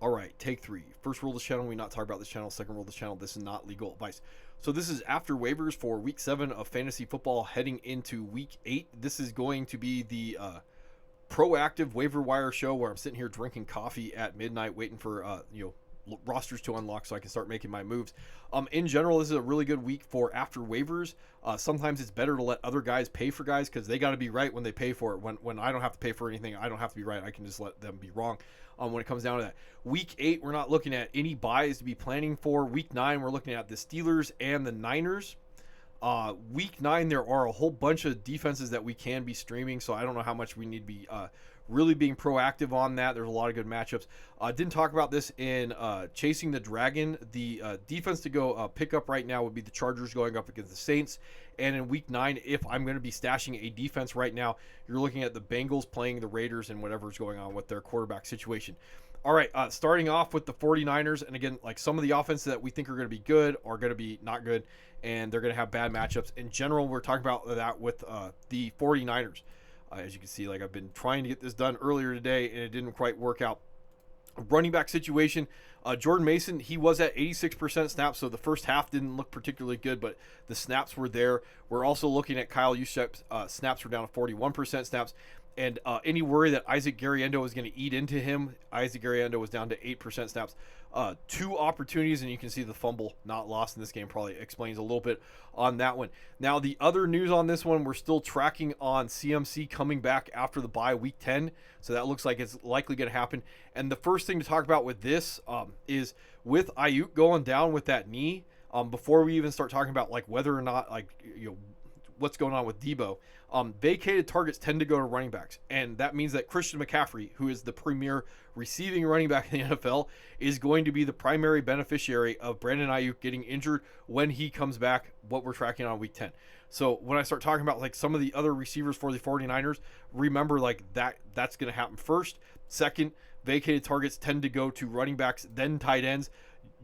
All right, take three. First rule of this channel, we not talk about this channel. Second rule of this channel, this is not legal advice. So this is after waivers for week 7 of fantasy football heading into week 8. This is going to be the proactive waiver wire show where I'm sitting here drinking coffee at midnight waiting for rosters to unlock so I can start making my moves. In general, this is a really good week for after waivers. Sometimes it's better to let other guys pay for guys because they got to be right when they pay for it. When I don't have to pay for anything, I don't have to be right. I can just let them be wrong. When it comes down to that, week 8, we're not looking at any buys to be planning for. Week 9, we're looking at the Steelers and the Niners. Week 9, there are a whole bunch of defenses that we can be streaming, so I don't know how much we need to be really being proactive on that. There's a lot of good matchups. Didn't talk about this in Chasing the Dragon. The defense to go pick up right now would be the Chargers going up against the Saints. And in week 9, if I'm going to be stashing a defense right now, you're looking at the Bengals playing the Raiders and whatever's going on with their quarterback situation. All right, starting off with the 49ers, and again, like some of the offenses that we think are going to be good are going to be not good, and they're going to have bad matchups. In general, we're talking about that with the 49ers. As you can see, like I've been trying to get this done earlier today, and it didn't quite work out. Running back situation, Jordan Mason, he was at 86% snaps, so the first half didn't look particularly good, but the snaps were there. We're also looking at Kyle Juszczyk's snaps were down to 41% snaps. And any worry that Isaac Garriendo was going to eat into him, Isaac Garriendo was down to 8% snaps. 2 opportunities, and you can see the fumble not lost in this game probably explains a little bit on that one. Now, the other news on this one, we're still tracking on CMC coming back after the bye week 10, so that looks like it's likely going to happen. And the first thing to talk about with this is with Ayuk going down with that knee, before we even start talking about like whether or not what's going on with Debo. Vacated targets tend to go to running backs, and that means that Christian McCaffrey, who is the premier receiving running back in the NFL, is going to be the primary beneficiary of Brandon Ayuk getting injured when he comes back, what we're tracking on week 10. So when I start talking about like some of the other receivers for the 49ers, remember like that's going to happen first. Second, vacated targets tend to go to running backs, then tight ends.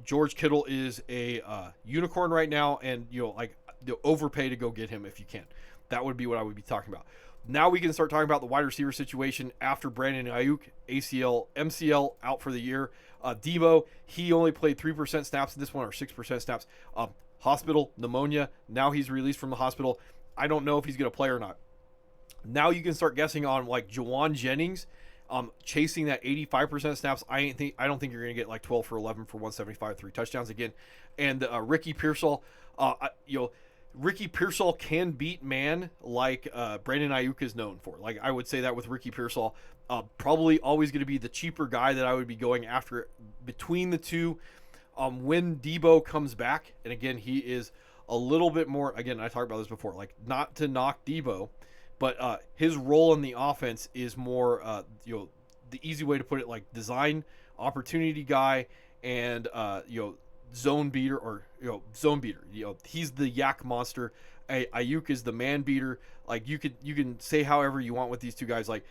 George Kittle is a unicorn right now, and overpay to go get him if you can. That would be what I would be talking about. Now we can start talking about the wide receiver situation after Brandon Ayuk, ACL, MCL out for the year. Debo, he only played 3% snaps in this one, or 6% snaps. Hospital, pneumonia. Now he's released from the hospital. I don't know if he's going to play or not. Now you can start guessing on like Jawan Jennings, chasing that 85% snaps. I don't think you're going to get like 12 for 11 for 175, 3 touchdowns again. And Ricky Pearsall, Ricky Pearsall can beat man like Brandon Ayuk is known for. Like I would say that with Ricky Pearsall, probably always going to be the cheaper guy that I would be going after between the two. When Debo comes back, and again he is a little bit more. Again, I talked about this before. Like not to knock Debo, but his role in the offense is more the easy way to put it, like design opportunity guy and zone beater or zone beater. He's the yak monster. Ayuk is the man beater. Like you can say however you want with these two guys. Like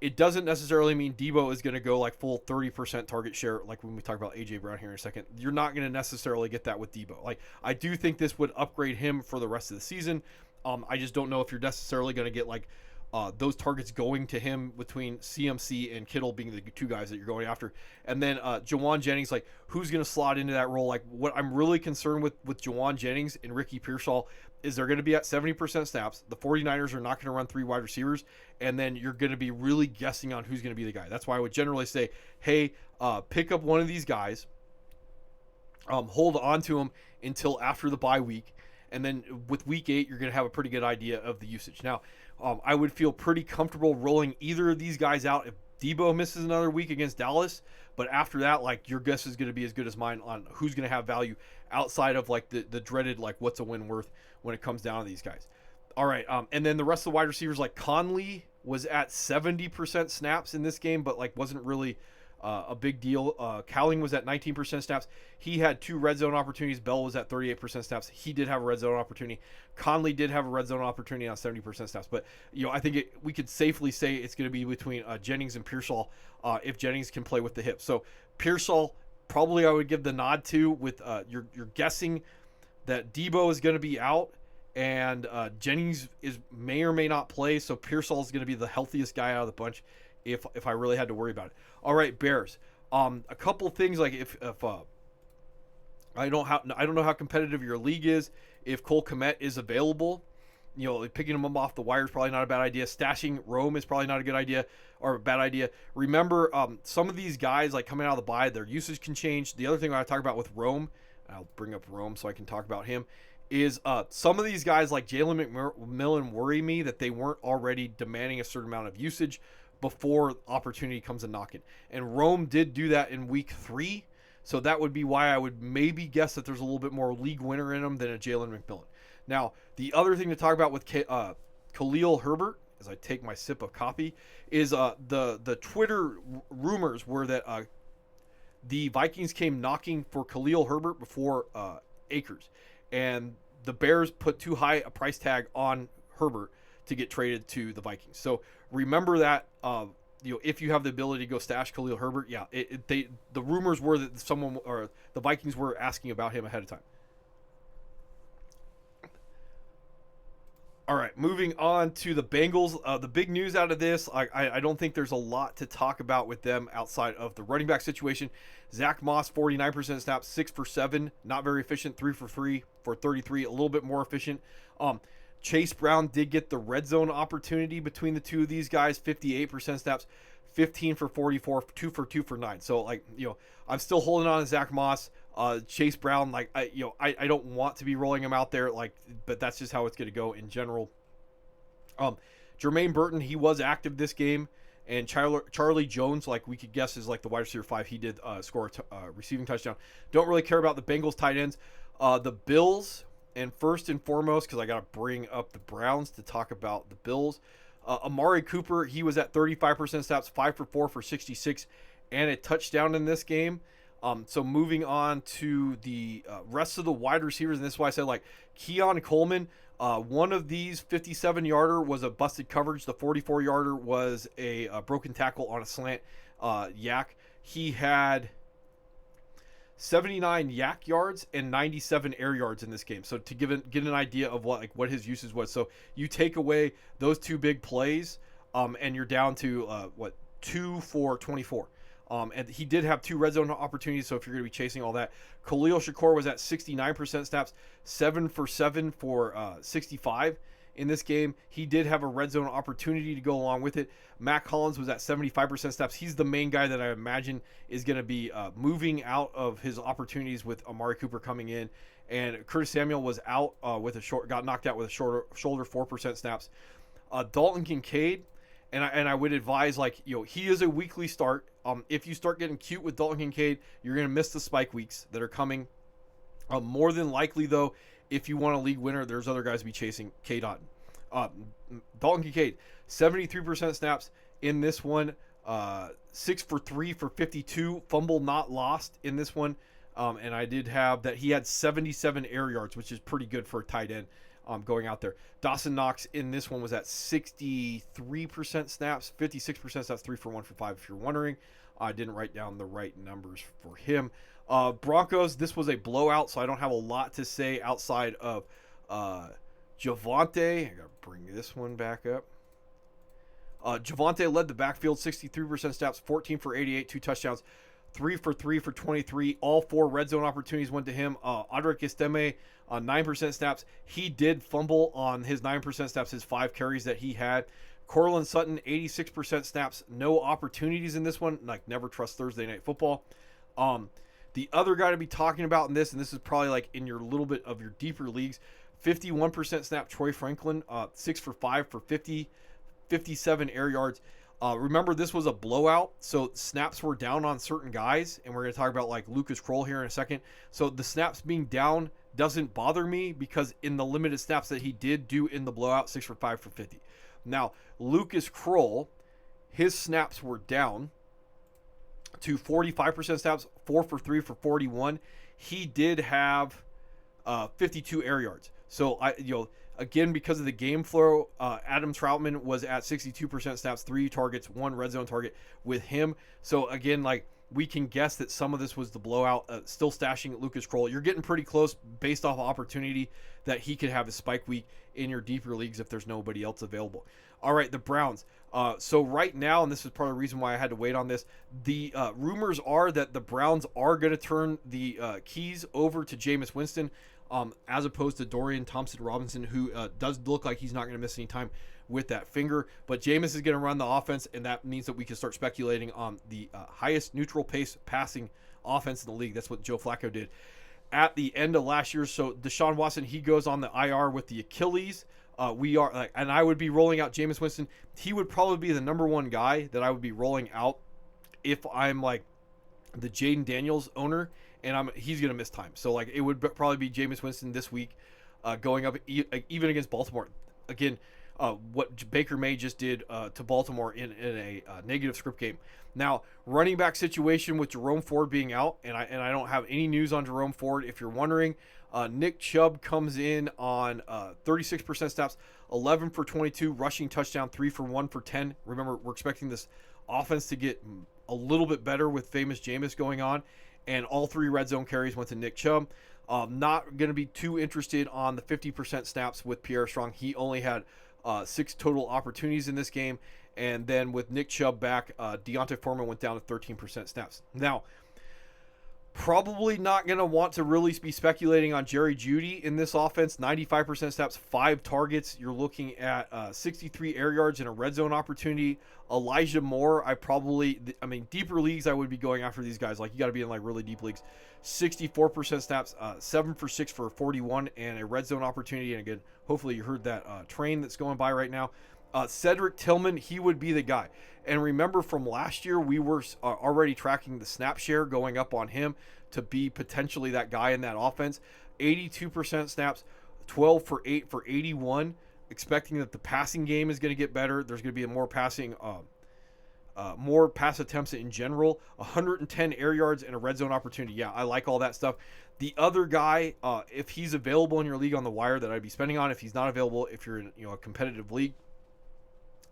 it doesn't necessarily mean Debo is going to go like full 30% target share like when we talk about AJ Brown here in a second. You're not going to necessarily get that with Debo. Like I do think this would upgrade him for the rest of the season. I just don't know if you're necessarily going to get like those targets going to him between CMC and Kittle being the two guys that you're going after. And then Jawan Jennings, like who's going to slot into that role? Like what I'm really concerned with Jawan Jennings and Ricky Pearsall is they're going to be at 70% snaps. The 49ers are not going to run 3 wide receivers. And then you're going to be really guessing on who's going to be the guy. That's why I would generally say, hey, pick up one of these guys, hold on to them until after the bye week. And then with week 8, you're going to have a pretty good idea of the usage. Now, I would feel pretty comfortable rolling either of these guys out if Debo misses another week against Dallas. But after that, like your guess is going to be as good as mine on who's going to have value outside of like the dreaded like what's a win worth when it comes down to these guys. All right, and then the rest of the wide receivers, like Conley was at 70% snaps in this game, but like wasn't really a big deal. Cowling was at 19% snaps. He had 2 red zone opportunities. Bell was at 38% snaps. He did have a red zone opportunity. Conley did have a red zone opportunity on 70% snaps. But I think we could safely say it's going to be between Jennings and Pearsall if Jennings can play with the hip. So Pearsall, probably I would give the nod to with you're guessing that Debo is going to be out and Jennings may or may not play. So Pearsall is going to be the healthiest guy out of the bunch if I really had to worry about it. All right, Bears. A couple things like if I don't know how competitive your league is. If Cole Kmet is available, picking him up off the wire is probably not a bad idea. Stashing Rome is probably not a good idea or a bad idea. Remember, some of these guys like coming out of the bye, their usage can change. The other thing I talk about with Rome, I'll bring up Rome so I can talk about him, is some of these guys like Jalen McMillan worry me that they weren't already demanding a certain amount of usage before opportunity comes a knocking. And Rome did do that in week 3. So that would be why I would maybe guess that there's a little bit more league winner in him than a Jalen McMillan. Now, the other thing to talk about with Khalil Herbert, as I take my sip of coffee, is the Twitter rumors were that the Vikings came knocking for Khalil Herbert before Akers. And the Bears put too high a price tag on Herbert to get traded to the Vikings. So remember that if you have the ability to go stash Khalil Herbert, the rumors were that someone or the Vikings were asking about him ahead of time. All right, moving on to the Bengals. The big news out of this, I don't think there's a lot to talk about with them outside of the running back situation. Zach Moss, 49% snaps, 6 for 7, not very efficient, 3 for 3 for 33, a little bit more efficient. Chase Brown did get the red zone opportunity between the two of these guys, 58% snaps, 15 for 44, 2 for 2 for 9. So, I'm still holding on to Zach Moss. Chase Brown, I don't want to be rolling him out there, but that's just how it's going to go in general. Jermaine Burton, he was active this game, and Charlie Jones, we could guess, is the wide receiver 5. He did score a receiving touchdown. Don't really care about the Bengals tight ends. The Bills, and first and foremost, because I got to bring up the Browns to talk about the Bills. Amari Cooper, he was at 35% snaps, 5 for 4 for 66, and a touchdown in this game. So moving on to the rest of the wide receivers, and this is why I said Keon Coleman, one of these 57-yarder was a busted coverage. The 44-yarder was a broken tackle on a slant yak. He had 79 yak yards and 97 air yards in this game. So to get an idea of what his usage was. So you take away those two big plays, and you're down to 2 for 24. And he did have 2 red zone opportunities, so if you're going to be chasing all that. Khalil Shakur was at 69% snaps, 7 for 7 for 65 in this game. He did have a red zone opportunity to go along with it. Mac Hollins was at 75% snaps. He's the main guy that I imagine is going to be moving out of his opportunities with Amari Cooper coming in. And Curtis Samuel was out got knocked out with a shoulder, 4% snaps. Dalton Kincaid, and I would advise, he is a weekly start. If you start getting cute with Dalton Kincaid, you're going to miss the spike weeks that are coming. More than likely, though, if you want a league winner, there's other guys to be chasing. Dalton Kincaid, 73% snaps in this one, 6 for 3 for 52, fumble not lost in this one. And I did have that he had 77 air yards, which is pretty good for a tight end. Going out there. Dawson Knox in this one was at 63% snaps, 56% snaps, 3 for 1 for 5, if you're wondering. I didn't write down the right numbers for him. Broncos, this was a blowout, so I don't have a lot to say outside of Javonte. I got to bring this one back up. Javonte led the backfield, 63% snaps, 14 for 88, 2 touchdowns, 3 for 3 for 23. All 4 red zone opportunities went to him. Audric Estime, 9% snaps. He did fumble on his 9% snaps, his 5 carries that he had. Cortland Sutton, 86% snaps. No opportunities in this one. Never trust Thursday Night Football. The other guy to be talking about in this, and this is probably in your little bit of your deeper leagues, 51% snap, Troy Franklin, 6 for 5 for 50, 57 air yards. Remember, this was a blowout, so snaps were down on certain guys, and we're going to talk about Lucas Kroll here in a second. So the snaps being down doesn't bother me because in the limited snaps that he did do in the blowout, 6 for 5 for 50. Now, Lucas Kroll, his snaps were down to 45% snaps, 4 for 3 for 41. He did have 52 air yards. So again, because of the game flow, Adam Troutman was at 62% snaps, 3 targets, 1 red zone target with him. So again, we can guess that some of this was the blowout. Still stashing Lucas Kroll. You're getting pretty close based off opportunity that he could have a spike week in your deeper leagues if there's nobody else available. All right, the Browns. So right now, and this is part of the reason why I had to wait on this, the rumors are that the Browns are going to turn the keys over to Jameis Winston, as opposed to Dorian Thompson-Robinson, who does look like he's not going to miss any time with that finger. But Jameis is going to run the offense, and that means that we can start speculating on the highest neutral pace passing offense in the league. That's what Joe Flacco did at the end of last year. So Deshaun Watson, he goes on the IR with the Achilles. And I would be rolling out Jameis Winston. He would probably be the number one guy that I would be rolling out if I'm like the Jaden Daniels owner, and he's gonna miss time. So like it would probably be Jameis Winston this week, going up even against Baltimore. Again, what Baker May just did to Baltimore in a negative script game. Now, running back situation with Jerome Ford being out, and I don't have any news on Jerome Ford. If you're wondering, Nick Chubb comes in on 36% snaps, 11 for 22, rushing touchdown, 3 for 1 for 10. Remember, we're expecting this offense to get a little bit better with famous Jameis going on, and all 3 red zone carries went to Nick Chubb. Not going to be too interested on the 50% snaps with Pierre Strong. He only had 6 total opportunities in this game. And then with Nick Chubb back, Deontay Foreman went down to 13% snaps. Now, probably not going to want to really be speculating on Jerry Jeudy in this offense. 95% snaps, 5 targets. You're looking at 63 air yards and a red zone opportunity. Elijah Moore, deeper leagues, I would be going after these guys. Like, you got to be in like really deep leagues. 64% snaps, 7 for 6 for 41, and a red zone opportunity. And again, hopefully you heard that train that's going by right now. Cedric Tillman, he would be the guy. And remember from last year, we were already tracking the snap share going up on him to be potentially that guy in that offense. 82% snaps, 12 for 8 for 81. Expecting that the passing game is going to get better. There's going to be more passing, more pass attempts in general. 110 air yards and a red zone opportunity. Yeah, I like all that stuff. The other guy, if he's available in your league on the wire, that I'd be spending on. If he's not available, if you're in a competitive league,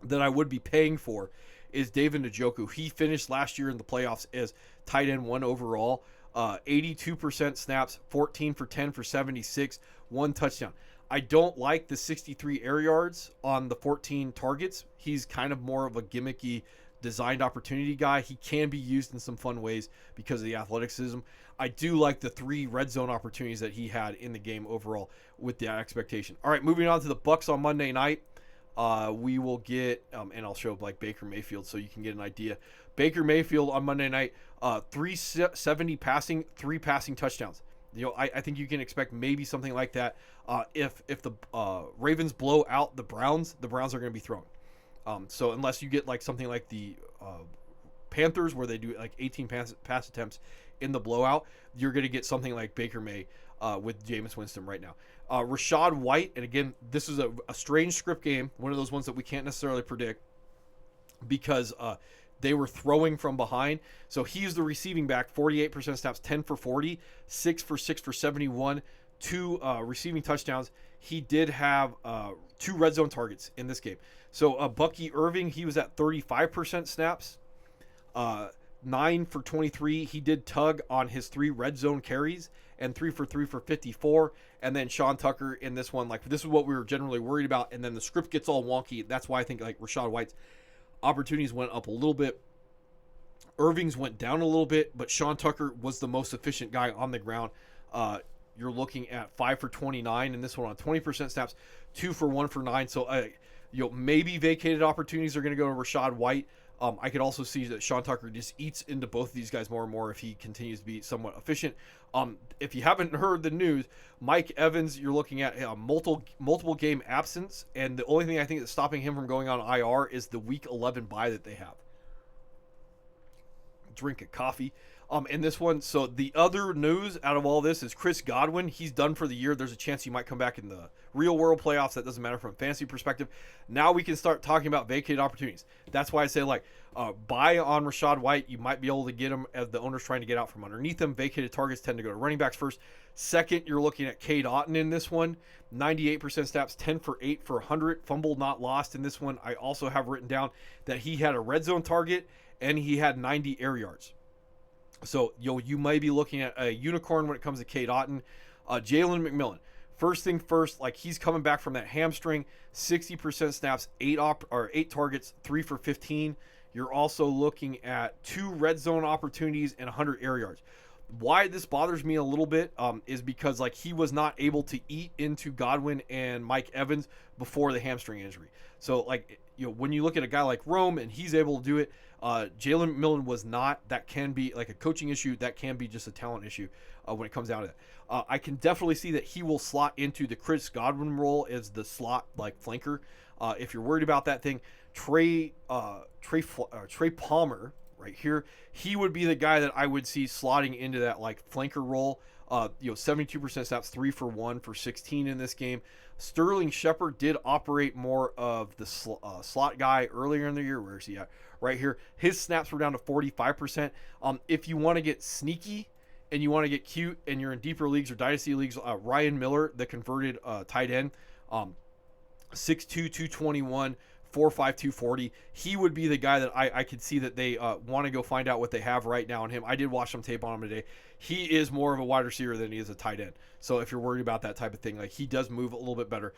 that I would be paying for, is David Njoku. He finished last year in the playoffs as tight end 1 overall. 82% snaps, 14 for 10 for 76, 1 touchdown. I don't like the 63 air yards on the 14 targets. He's kind of more of a gimmicky designed opportunity guy. He can be used in some fun ways because of the athleticism. I do like the 3 red zone opportunities that he had in the game overall with that expectation. All right, moving on to the Bucs on Monday night. We will get, and I'll show like Baker Mayfield so you can get an idea. Baker Mayfield on Monday night, 370 passing, 3 passing touchdowns. I think you can expect maybe something like that. If the Ravens blow out the Browns are going to be throwing. So unless you get like something like the Panthers where they do like 18 pass attempts in the blowout, you're going to get something like Baker May with Jameis Winston right now. Rachaad White, and again, this is a strange script game, one of those ones that we can't necessarily predict because they were throwing from behind. So he's the receiving back, 48% snaps, 10 for 40, 6 for 6 for 71, 2 receiving touchdowns. He did have 2 red zone targets in this game. So Bucky Irving, he was at 35% snaps, 9 for 23. He did tug on his 3 red zone carries and 3 for 3 for 54. And then Sean Tucker in this one, like this is what we were generally worried about. And then the script gets all wonky. That's why I think like Rachaad White's opportunities went up a little bit. Irving's went down a little bit, but Sean Tucker was the most efficient guy on the ground. You're looking at 5 for 29 in this one on 20% snaps, 2 for 1 for 9. So maybe vacated opportunities are going to go to Rachaad White. I could also see that Sean Tucker just eats into both of these guys more and more if he continues to be somewhat efficient. If you haven't heard the news, Mike Evans, you're looking at a multiple game absence, and the only thing I think that's stopping him from going on IR is the Week 11 bye that they have. Drink a coffee. In this one, so the other news out of all this is Chris Godwin. He's done for the year. There's a chance he might come back in the real world playoffs. That doesn't matter from a fantasy perspective. Now we can start talking about vacated opportunities. That's why I say buy on Rachaad White. You might be able to get him as the owner's trying to get out from underneath him. Vacated targets tend to go to running backs first. Second, you're looking at Cade Otton in this one. 98% snaps, 10 for 8 for 100. Fumble not lost in this one. I also have written down that he had a red zone target and he had 90 air yards. So you may be looking at a unicorn when it comes to Cade Otton. Jalen McMillan, First thing first, like he's coming back from that hamstring, 60% snaps, 8 targets, 3 for 15. You're also looking at 2 red zone opportunities and 100 air yards. Why this bothers me a little bit is because like he was not able to eat into Godwin and Mike Evans before the hamstring injury. So like when you look at a guy like Rome and he's able to do it, Jalen McMillan was not. That can be like a coaching issue. That can be just a talent issue when it comes down to that. I can definitely see that he will slot into the Chris Godwin role as the slot like flanker. If you're worried about that thing, Trey Palmer right here, he would be the guy that I would see slotting into that like flanker role. 72% snaps, 3 for 1 for 16 in this game. Sterling Shepard did operate more of the slot guy earlier in the year. Where is he at? Right here. His snaps were down to 45%. If you want to get sneaky and you want to get cute and you're in deeper leagues or dynasty leagues, Ryan Miller, the converted tight end, 6'2", 221, 4'5", 240. He would be the guy that I could see that they want to go find out what they have right now on him. I did watch some tape on him today. He is more of a wide receiver than he is a tight end. So if you're worried about that type of thing, like he does move a little bit better.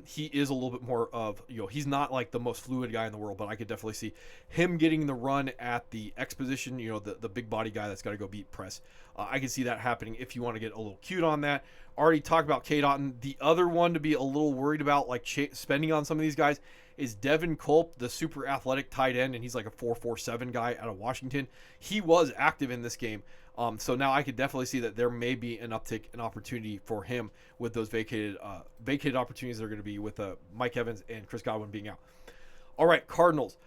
He is a little bit more of, he's not like the most fluid guy in the world, but I could definitely see him getting the run at the X position, the big body guy that's got to go beat press. I can see that happening if you want to get a little cute on that. Already talked about K. Dotton. The other one to be a little worried about, like spending on some of these guys, is Devin Culp, the super athletic tight end, and he's like a 4.47 guy out of Washington. He was active in this game. So now I could definitely see that there may be an uptick, an opportunity for him with those vacated opportunities that are going to be with Mike Evans and Chris Godwin being out. All right, Cardinals.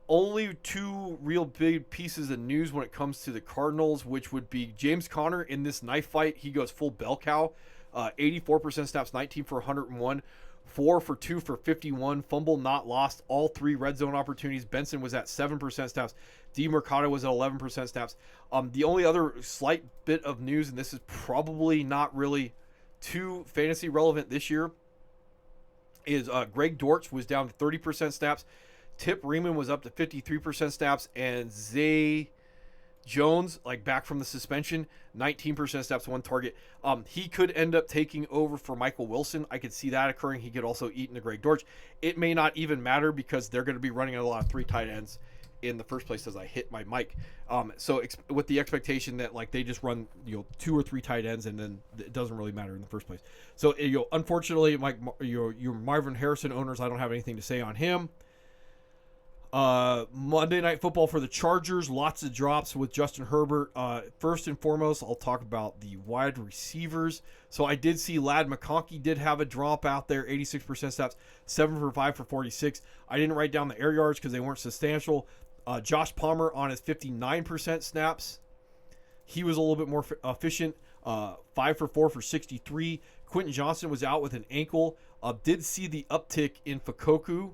Only 2 real big pieces of news when it comes to the Cardinals, which would be James Conner in this knife fight. He goes full bell cow. 84% snaps, 19 for 101. 4 for 2 for 51, fumble not lost, all 3 red zone opportunities. Benson was at 7% snaps. DeMercado was at 11% snaps. The only other slight bit of news, and this is probably not really too fantasy relevant this year, is Greg Dortch was down to 30% snaps. Tip Riemann was up to 53% snaps, and Zay Jones, like back from the suspension, 19% snaps, 1 target. He could end up taking over for Michael Wilson. I could see that occurring. He could also eat into Greg Dortch. It may not even matter because they're going to be running a lot of 3 tight ends in the first place as I hit my mic. So with the expectation that like they just run 2 or 3 tight ends and then it doesn't really matter in the first place. So unfortunately, your Marvin Harrison owners, I don't have anything to say on him. Monday Night Football for the Chargers, lots of drops with Justin Herbert. First and foremost, I'll talk about the wide receivers. So I did see Ladd McConkey did have a drop out there, 86% snaps, 7 for 5 for 46. I didn't write down the air yards because they weren't substantial. Josh Palmer on his 59% snaps. He was a little bit more efficient, 5 for 4 for 63. Quentin Johnson was out with an ankle. Did see the uptick in Fakoku.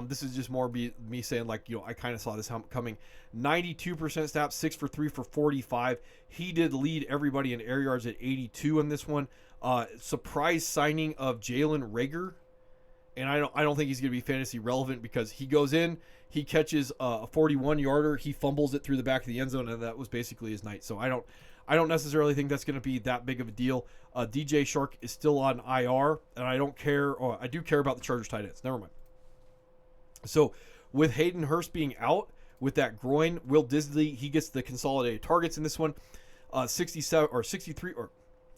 This is just more me saying like, I kind of saw this coming. 92% snaps, 6 for 3 for 45. He did lead everybody in air yards at 82 in this one. Surprise signing of Jalen Reagor. And I don't think he's going to be fantasy relevant because he goes in, he catches a 41-yarder, he fumbles it through the back of the end zone, and that was basically his night. So I don't necessarily think that's going to be that big of a deal. DJ Shark is still on IR, and I don't care, or I do care about the Chargers tight ends. Never mind. So with Hayden Hurst being out with that groin, Will Disley, he gets the consolidated targets in this one. 67 or 63 or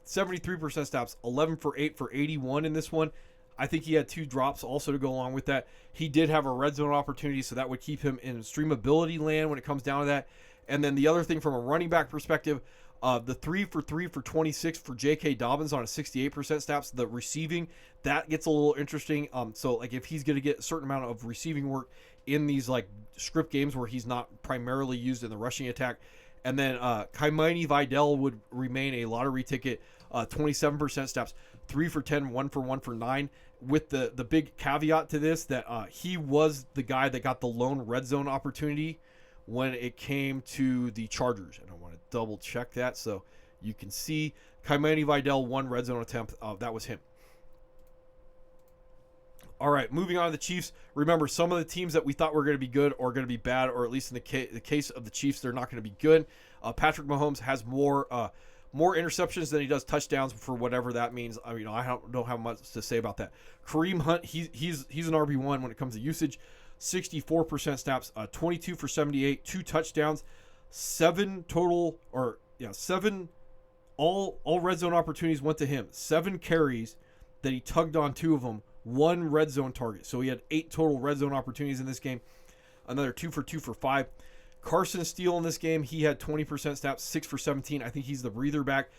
73% snaps, 11 for 8 for 81 in this one. I think he had 2 drops also to go along with that. He did have a red zone opportunity, so that would keep him in streamability land when it comes down to that. And then the other thing from a running back perspective, the 3 for 3 for 26 for J.K. Dobbins on a 68% snaps. The receiving, that gets a little interesting. So like if he's going to get a certain amount of receiving work in these like script games where he's not primarily used in the rushing attack. And then Kaimani Vidal would remain a lottery ticket, 27% snaps, 3 for 10, 1 for 1 for 9. With the big caveat to this that he was the guy that got the lone red zone opportunity when it came to the Chargers. And I want to double check that so you can see Kaimani Vidal, 1 red zone attempt. That was him. All right, moving on to the Chiefs. Remember, some of the teams that we thought were going to be good are going to be bad, or at least in the case of the Chiefs, they're not going to be good. Patrick Mahomes has more more interceptions than he does touchdowns, for whatever that means. I mean, I don't have much to say about that. Kareem Hunt, he's an RB1 when it comes to usage. 64% snaps, 22 for 78, 2 touchdowns, 7 total, or yeah, 7 all red zone opportunities went to him. 7 carries that he tugged on 2 of them, 1 red zone target. So he had 8 total red zone opportunities in this game. Another 2 for 2 for 5. Carson Steele in this game, he had 20% snaps, 6 for 17. I think he's the breather back.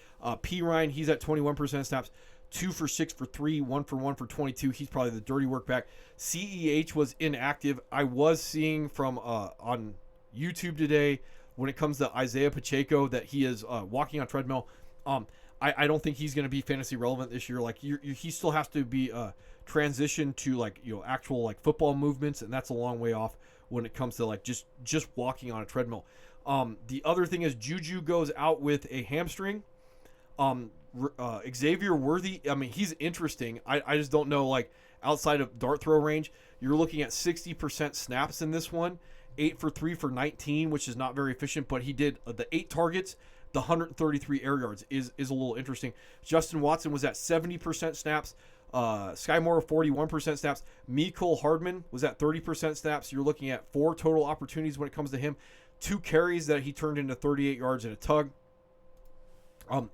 P. Ryan, he's at 21% snaps, 2 for 6 for 3, 1 for 1 for 22. He's probably the dirty work back. CEH was inactive. I was seeing from on YouTube today when it comes to Isaiah Pacheco that he is walking on treadmill. I don't think he's going to be fantasy relevant this year. Like he still has to be transitioned to like actual like football movements, and that's a long way off when it comes to like just walking on a treadmill. The other thing is Juju goes out with a hamstring. Xavier Worthy, I mean, he's interesting. I just don't know, like outside of dart throw range, you're looking at 60% snaps in this one, 8 for 3 for 19, which is not very efficient, but he did the 8 targets, the 133 air yards is a little interesting. Justin Watson was at 70% snaps. Sky Moore 41% snaps. Mecole Hardman was at 30% snaps. You're looking at 4 total opportunities when it comes to him. 2 carries that he turned into 38 yards and a tug.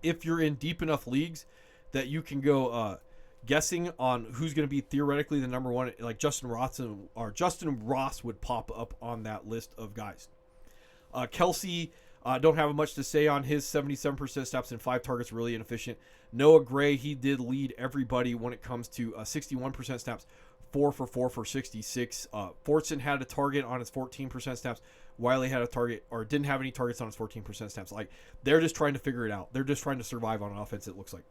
If you're in deep enough leagues that you can go guessing on who's going to be theoretically the number 1, like Justin Ross would pop up on that list of guys. Kelsey, don't have much to say on his 77% snaps and 5 targets, really inefficient. Noah Gray, he did lead everybody when it comes to 61% snaps, 4 for 4 for 66. Fortson had a target on his 14% snaps. Wiley had a target, or didn't have any targets on his 14% snaps. Like, they're just trying to figure it out. They're just trying to survive on offense, it looks like.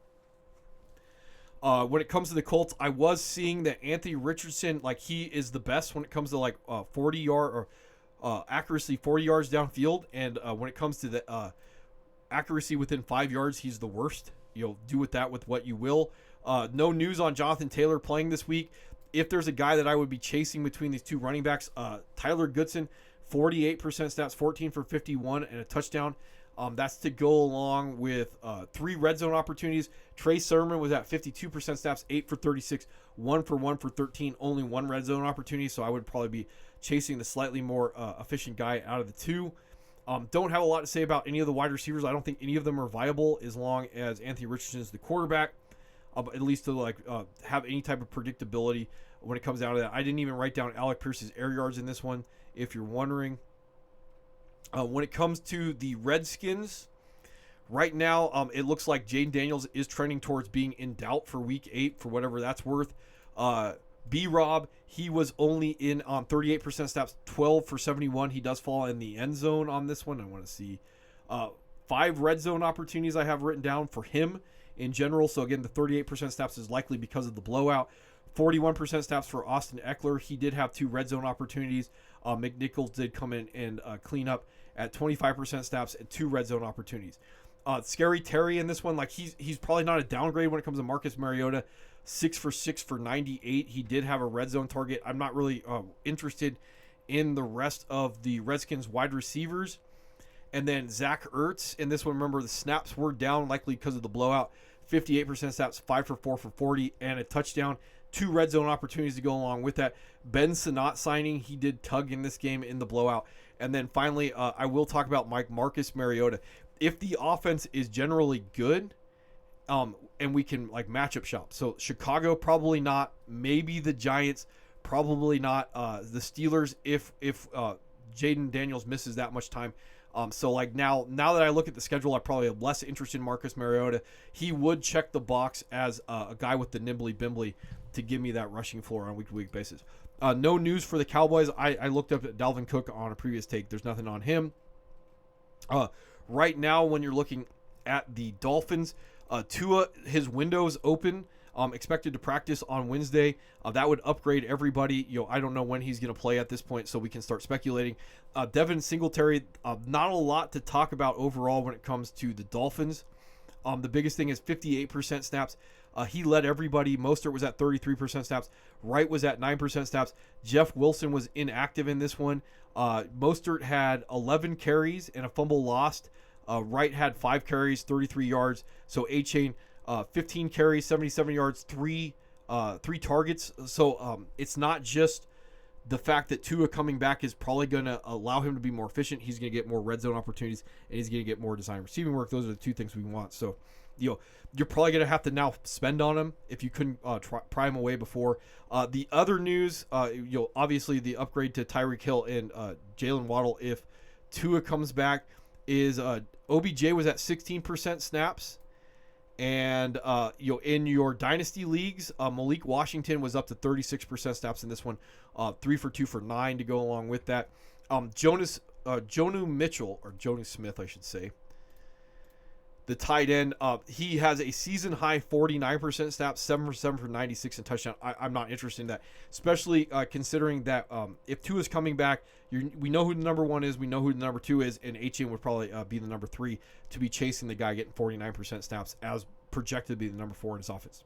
When it comes to the Colts, I was seeing that Anthony Richardson, like, he is the best when it comes to like 40-yard or accuracy 40 yards downfield, and when it comes to the accuracy within 5 yards, he's the worst. Do with that with what you will. No news on Jonathan Taylor playing this week. If there's a guy that I would be chasing between these 2 running backs, Tyler Goodson, 48% snaps, 14 for 51 and a touchdown. That's to go along with 3 red zone opportunities. Trey Sermon was at 52% snaps, 8 for 36, 1 for 1 for 13, only 1 red zone opportunity. So I would probably be chasing the slightly more efficient guy out of the 2. Don't have a lot to say about any of the wide receivers. I don't think any of them are viable as long as Anthony Richardson is the quarterback. At least to have any type of predictability when it comes down to that. I didn't even write down Alec Pierce's air yards in this one, if you're wondering. When it comes to the Redskins, right now it looks like Jaden Daniels is trending towards being in doubt for Week 8, for whatever that's worth. B-Rob, he was only in on 38% snaps, 12 for 71. He does fall in the end zone on this one. I want to see 5 red zone opportunities I have written down for him in general. So again, the 38% snaps is likely because of the blowout. 41% snaps for Austin Eckler. He did have 2 red zone opportunities. McNichols did come in and clean up at 25% snaps and 2 red zone opportunities. Scary Terry in this one, like he's probably not a downgrade when it comes to Marcus Mariota. 6 for 6 for 98. He did have a red zone target. I'm not really interested in the rest of the Redskins wide receivers. And then Zach Ertz in this one, remember the snaps were down likely because of the blowout. 58% snaps, 5 for 4 for 40, and a touchdown. 2 red zone opportunities to go along with that. Ben Sinnott signing, he did tug in this game in the blowout. And then finally, I will talk about Marcus Mariota. If the offense is generally good, and we can like matchup shop. So Chicago, probably not. Maybe the Giants, probably not. The Steelers, if Jaden Daniels misses that much time. So like now that I look at the schedule, I probably have less interest in Marcus Mariota. He would check the box as a guy with the nimbly bimbly to give me that rushing floor on a week-to-week basis. No news for the Cowboys. I looked up at Dalvin Cook on a previous take. There's nothing on him. Right now, when you're looking at the Dolphins, Tua, his window's open. Expected to practice on Wednesday. That would upgrade everybody. I don't know when he's going to play at this point, so we can start speculating. Devin Singletary, not a lot to talk about overall when it comes to the Dolphins. The biggest thing is 58% snaps. He led everybody. Mostert was at 33% snaps. Wright was at 9% snaps. Jeff Wilson was inactive in this one. Mostert had 11 carries and a fumble lost. Wright had 5 carries, 33 yards. So A-Chain, 15 carries, 77 yards, three targets. So it's not just the fact that Tua coming back is probably going to allow him to be more efficient. He's going to get more red zone opportunities, and he's going to get more design receiving work. Those are the 2 things we want. So, you're probably going to have to now spend on him if you couldn't pry him away before. The other news, obviously the upgrade to Tyreek Hill and Jalen Waddle if Tua comes back is OBJ was at 16% snaps. And in your dynasty leagues, Malik Washington was up to 36% snaps in this one, 3 for 2 for 9 to go along with that. Jonnu Mitchell, or Jonnu Smith, I should say, the tight end, he has a season high 49% snaps, 7 for 7 for 96 and touchdown. I'm not interested in that, especially considering that if Tua is coming back, we know who the number 1 is, we know who the number 2 is, and HN would probably be the number 3 to be chasing the guy getting 49% snaps as projected to be the number 4 in his offense.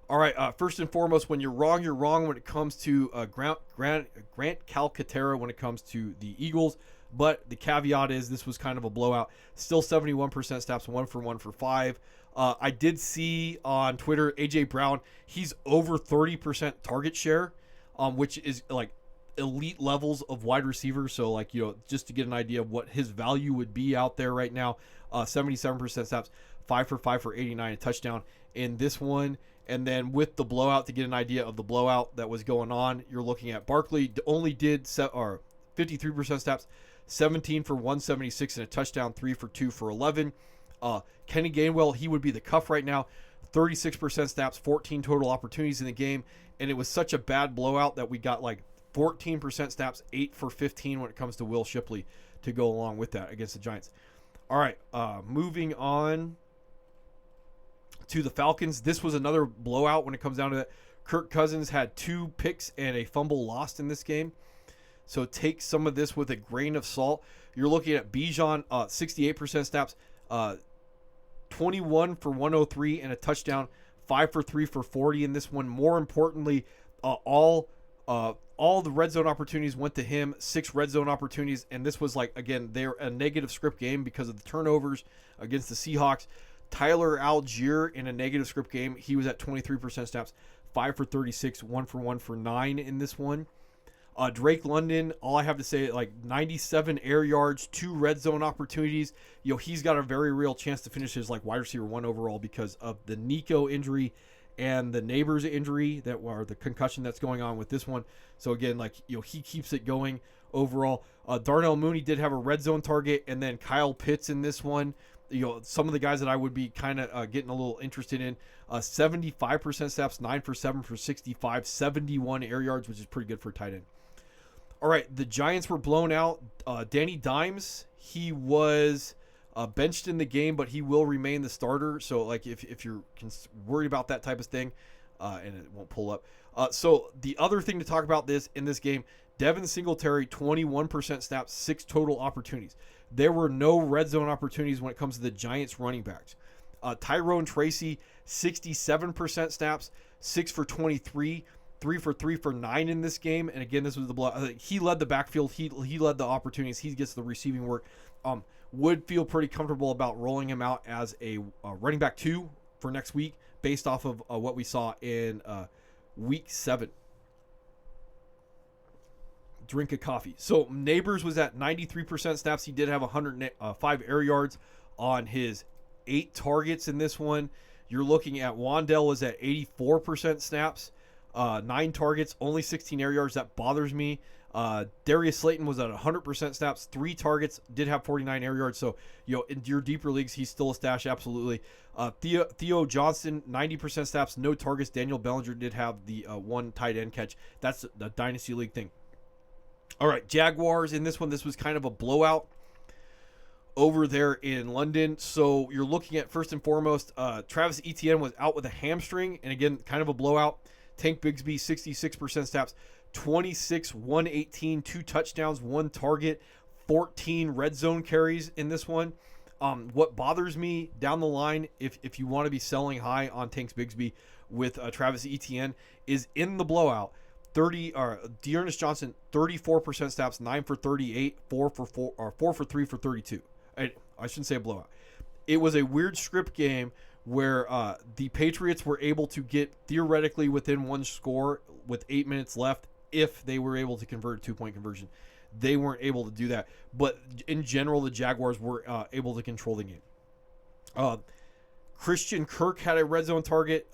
All right, first and foremost, when you're wrong when it comes to Grant Calcaterra when it comes to the Eagles. But the caveat is this was kind of a blowout. Still 71% snaps, 1 for 1 for 5. I did see on Twitter, A.J. Brown, he's over 30% target share, which is like elite levels of wide receiver. So just to get an idea of what his value would be out there right now, 77% snaps, 5 for 5 for 89, a touchdown in this one. And then with the blowout, to get an idea of the blowout that was going on, you're looking at Barkley only did 53% snaps, 17 for 176 and a touchdown, 3 for 2 for 11. Kenny Gainwell, he would be the cuff right now, 36% snaps, 14 total opportunities in the game. And it was such a bad blowout that we got 14% snaps, 8 for 15 when it comes to Will Shipley to go along with that against the Giants. All right, moving on to the Falcons. This was another blowout when it comes down to that. Kirk Cousins had 2 picks and a fumble lost in this game. So take some of this with a grain of salt. You're looking at Bijan, 68% snaps, 21 for 103 and a touchdown, 5 for 3 for 40 in this one. More importantly, all the red zone opportunities went to him, 6 red zone opportunities, and this was again, they're a negative script game because of the turnovers against the Seahawks. Tyler Algier in a negative script game, he was at 23% snaps, 5 for 36, 1 for 1 for 9 in this one. Drake London, all I have to say, 97 air yards, 2 red zone opportunities. He's got a very real chance to finish his wide receiver 1 overall because of the Nico injury and the Neighbors injury or the concussion that's going on with this one. So again, he keeps it going overall. Darnell Mooney did have a red zone target, and then Kyle Pitts in this one. Some of the guys that I would be kind of getting a little interested in, 75% snaps, 9 for 7 for 65, 71 air yards, which is pretty good for a tight end. All right, the Giants were blown out. Danny Dimes, he was benched in the game, but he will remain the starter. So, if you're worried about that type of thing, and it won't pull up. So, the other thing to talk about in this game, Devin Singletary, 21% snaps, 6 total opportunities. There were no red zone opportunities when it comes to the Giants running backs. Tyrone Tracy, 67% snaps, 6 for 23. 3 for 3 for 9 in this game, and again, this was the blow. He led the backfield. He led the opportunities. He gets the receiving work. Would feel pretty comfortable about rolling him out as a running back 2 for next week, based off of what we saw in week 7. Drink a coffee. So Neighbors was at 93% snaps. He did have 105 air yards on his 8 targets in this one. You're looking at Wandell was at 84% snaps. 9 targets, only 16 air yards. That bothers me. Darius Slayton was at 100% snaps, 3 targets, did have 49 air yards. So, in your deeper leagues, he's still a stash, absolutely. Theo Johnson, 90% snaps, no targets. Daniel Bellinger did have the 1 tight end catch. That's the dynasty league thing. All right, Jaguars in this one. This was kind of a blowout over there in London. So you're looking at, first and foremost, Travis Etienne was out with a hamstring, and again, kind of a blowout. Tank Bigsby, 66% snaps, 26, 118, 2 touchdowns, 1 target, 14 red zone carries in this one. What bothers me down the line, if you want to be selling high on Tank Bigsby with Travis Etienne, is in the blowout, Dearness Johnson, 34% snaps, 9 for 38, 4 for 3 for 32. I shouldn't say a blowout. It was a weird script game where the Patriots were able to get theoretically within one score with 8 minutes left if they were able to convert a 2-point conversion. They weren't able to do that. But in general, the Jaguars were able to control the game. Christian Kirk had a red zone target.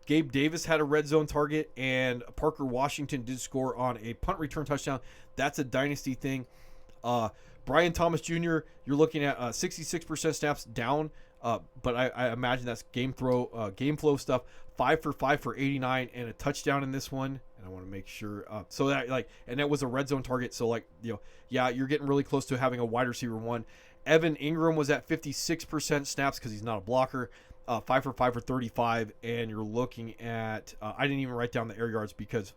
Gabe Davis had a red zone target. And Parker Washington did score on a punt return touchdown. That's a dynasty thing. Brian Thomas Jr., you're looking at 66% snaps down. But I imagine that's game flow stuff. 5 for 5 for 89 and a touchdown in this one. And I want to make sure. So that and that was a red zone target. So you're getting really close to having a wide receiver one. Evan Ingram was at 56% snaps because he's not a blocker. 5 for 5 for 35, and you're looking at. I didn't even write down the air yards because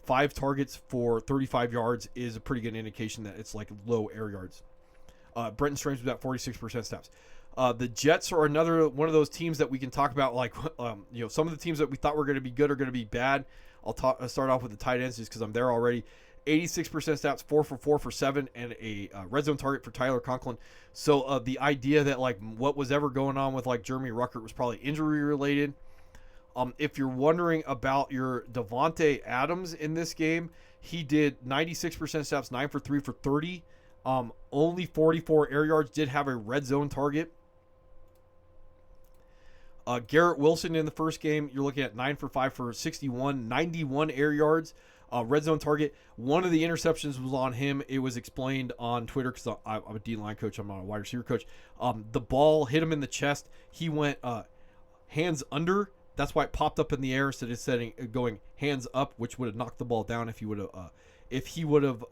5 targets for 35 yards is a pretty good indication that it's like low air yards. Brenton Strange was at 46% snaps. The Jets are another one of those teams that we can talk about. Some of the teams that we thought were going to be good are going to be bad. I'll start off with the tight ends just because I'm there already. 86% snaps, 4 for 4 for 7, and a red zone target for Tyler Conklin. So the idea that what was ever going on with Jeremy Ruckert was probably injury related. If you're wondering about your Devontae Adams in this game, he did 96% snaps, 9 for 3 for 30. Only 44 air yards, did have a red zone target. Garrett Wilson in the first game, you're looking at 9 for 5 for 61, 91 air yards, red zone target. One of the interceptions was on him. It was explained on Twitter because I'm a D-line coach. I'm not a wide receiver coach. The ball hit him in the chest. He went hands under. That's why it popped up in the air instead of going hands up, which would have knocked the ball down if he would have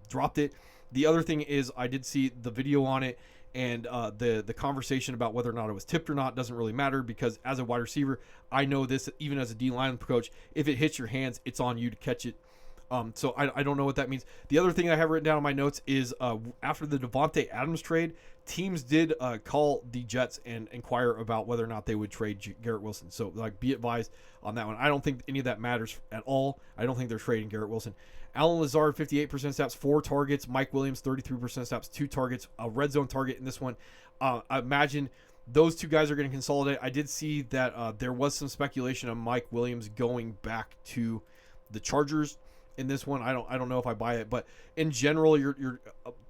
dropped it. The other thing is I did see the video on it. And the conversation about whether or not it was tipped or not doesn't really matter because as a wide receiver, I know this, even as a D-line coach, if it hits your hands, it's on you to catch it. So I don't know what that means. The other thing I have written down on my notes is after the Devontae Adams trade, teams did call the Jets and inquire about whether or not they would trade Garrett Wilson. So be advised on that one. I don't think any of that matters at all. I don't think they're trading Garrett Wilson. Alan Lazard, 58% snaps, 4 targets. Mike Williams, 33% snaps, 2 targets. A red zone target in this one. I imagine those two guys are going to consolidate. I did see that there was some speculation on Mike Williams going back to the Chargers in this one. I don't know if I buy it, but in general, you're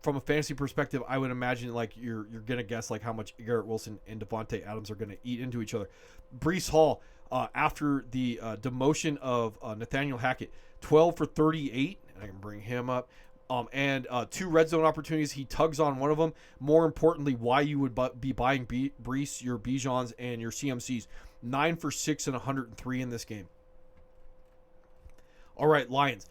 from a fantasy perspective, I would imagine you're going to guess how much Garrett Wilson and Devontae Adams are going to eat into each other. Breece Hall, after the demotion of Nathaniel Hackett, 12 for 38. I can bring him up. And 2 red zone opportunities. He tugs on one of them. More importantly, why you would be buying Breece, your Bijans, and your CMCs. 9 for 6 and 103 in this game. All right, Lions.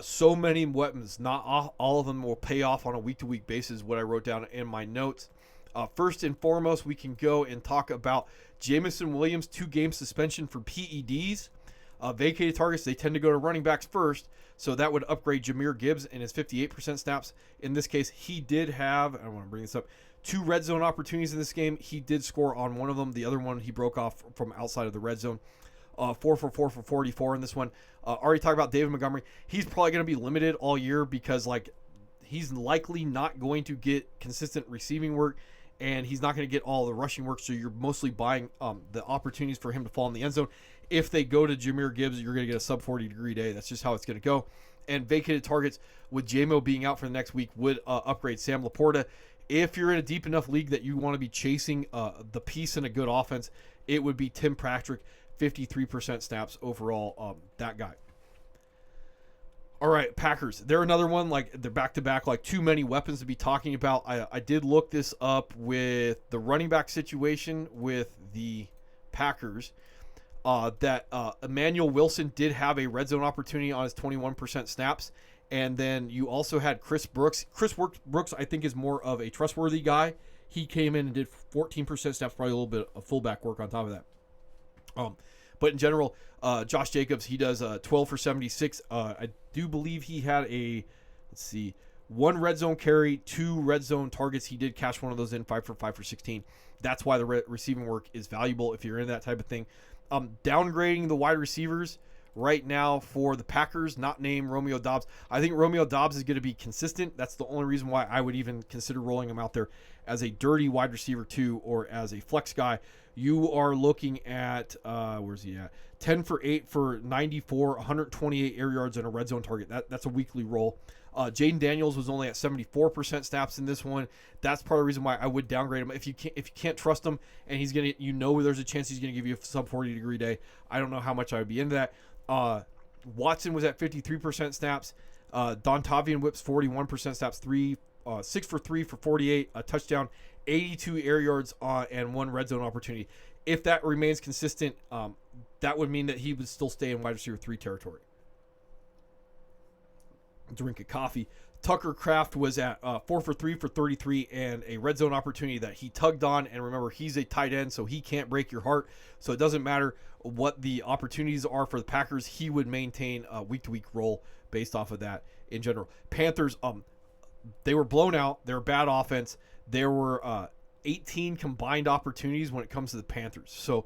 So many weapons. Not all of them will pay off on a week-to-week basis, what I wrote down in my notes. First and foremost, we can go and talk about Jameson Williams, 2-game suspension for PEDs. Vacated targets, they tend to go to running backs first, so that would upgrade Jahmyr Gibbs in his 58% snaps. In this case, he did have, I want to bring this up, 2 red zone opportunities in this game. He did score on one of them. The other one, he broke off from outside of the red zone. 4 for 4 for 44 in this one. Already talked about David Montgomery. He's probably going to be limited all year because he's likely not going to get consistent receiving work, and he's not going to get all the rushing work, so you're mostly buying the opportunities for him to fall in the end zone. If they go to Jahmyr Gibbs, you're going to get a sub 40-degree day. That's just how it's going to go. And vacated targets with JMO being out for the next week would upgrade Sam Laporta. If you're in a deep enough league that you want to be chasing the piece in a good offense, it would be Tim Patrick, 53% snaps overall, that guy. All right, Packers. They're another one, they're back-to-back, too many weapons to be talking about. I did look this up with the running back situation with the Packers. That Emmanuel Wilson did have a red zone opportunity on his 21% snaps. And then you also had Chris Brooks. Chris Brooks, I think, is more of a trustworthy guy. He came in and did 14% snaps, probably a little bit of fullback work on top of that. But in general, Josh Jacobs, he does 12 for 76. I do believe he had 1 red zone carry, 2 red zone targets. He did cash one of those in, 5 for 5 for 16. That's why the receiving work is valuable if you're in that type of thing. Downgrading the wide receivers right now for the Packers, not named Romeo Doubs. I think Romeo Doubs is going to be consistent. That's the only reason why I would even consider rolling him out there as a dirty wide receiver 2 or as a flex guy. You are looking at, where's he at? 10 for 8 for 94, 128 air yards and a red zone target. That's a weekly roll. Jaden Daniels was only at 74% snaps in this one. That's part of the reason why I would downgrade him. If you can't trust him and he's gonna, there's a chance he's gonna give you a sub 40 degree day. I don't know how much I would be into that. Watson was at 53% snaps. Dontavian Whips 41% snaps. 6 for 3 for 48, a touchdown, 82 air yards and 1 red zone opportunity. If that remains consistent, that would mean that he would still stay in wide receiver 3 territory. Drink of coffee. Tucker Kraft was at 4 for 3 for 33 and a red zone opportunity that he tugged on. And remember, he's a tight end, so he can't break your heart. So it doesn't matter what the opportunities are for the Packers. He would maintain a week-to-week role based off of that in general. Panthers, they were blown out. They're a bad offense. There were 18 combined opportunities when it comes to the Panthers. So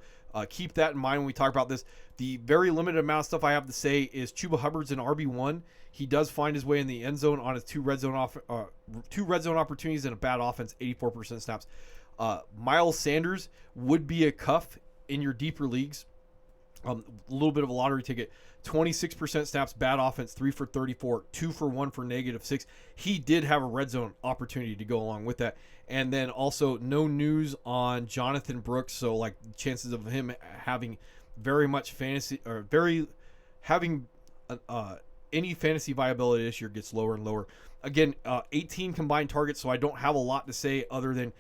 keep that in mind when we talk about this. The very limited amount of stuff I have to say is Chuba Hubbard's an RB1. He does find his way in the end zone on his two red zone opportunities and a bad offense, 84% snaps. Miles Sanders would be a cuff in your deeper leagues. A little bit of a lottery ticket. 26% snaps, bad offense, 3 for 34, 2 for 1 for -6. He did have a red zone opportunity to go along with that. And then also no news on Jonathan Brooks. So like chances of him having very much fantasy or having any fantasy viability this year gets lower and lower. Again, 18 combined targets. So I don't have a lot to say other than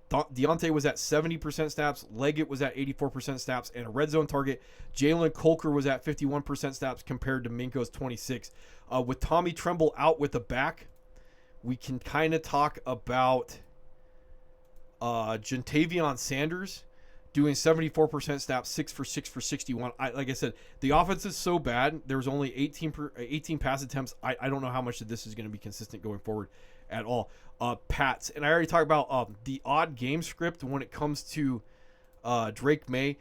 Deontay was at 70% snaps, Leggett was at 84% snaps, and a red zone target. Jalen Colker was at 51% snaps compared to Minko's 26. With Tommy Tremble out with the back, we can kind of talk about Jentavion Sanders doing 74% snaps, 6 for 6 for 61. Like I said, the offense is so bad. There was only 18 pass attempts. I don't know how much of this is going to be consistent going forward at all. Pats, and I already talked about the odd game script when it comes to Drake May.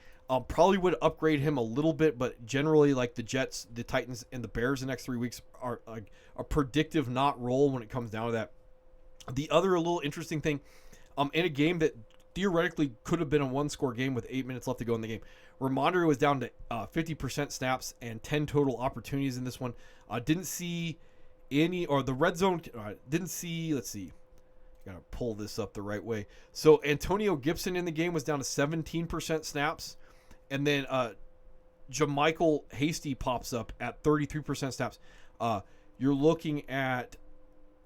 Probably would upgrade him a little bit, but generally, like the Jets, the Titans, and the Bears the next 3 weeks are like a predictive not roll when it comes down to that. The other little interesting thing, in a game that theoretically could have been a one-score game with 8 minutes left to go in the game, Ramondre was down to 50% snaps and 10 total opportunities in this one. Didn't see any, or the red zone, didn't see, let's see. Gotta pull this up the right way. So Antonio Gibson in the game was down to 17% snaps. And then Jermichael Hasty pops up at 33% snaps. You're looking at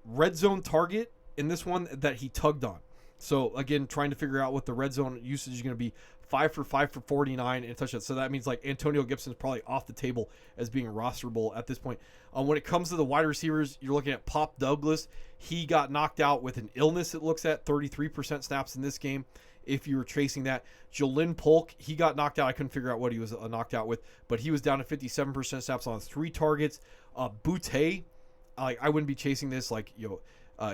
red zone target in this one that he tugged on. So again, trying to figure out what the red zone usage is going to be. 5 for 49 and touchdowns. So that means like Antonio Gibson is probably off the table as being rosterable at this point. When it comes to the wide receivers, you're looking at Pop Douglas. He got knocked out with an illness, it looks at 33% snaps in this game. If you were tracing that, Jolyn Polk, he got knocked out. I couldn't figure out what he was knocked out with, but he was down to 57% snaps on 3 targets. Boutte, I wouldn't be chasing this.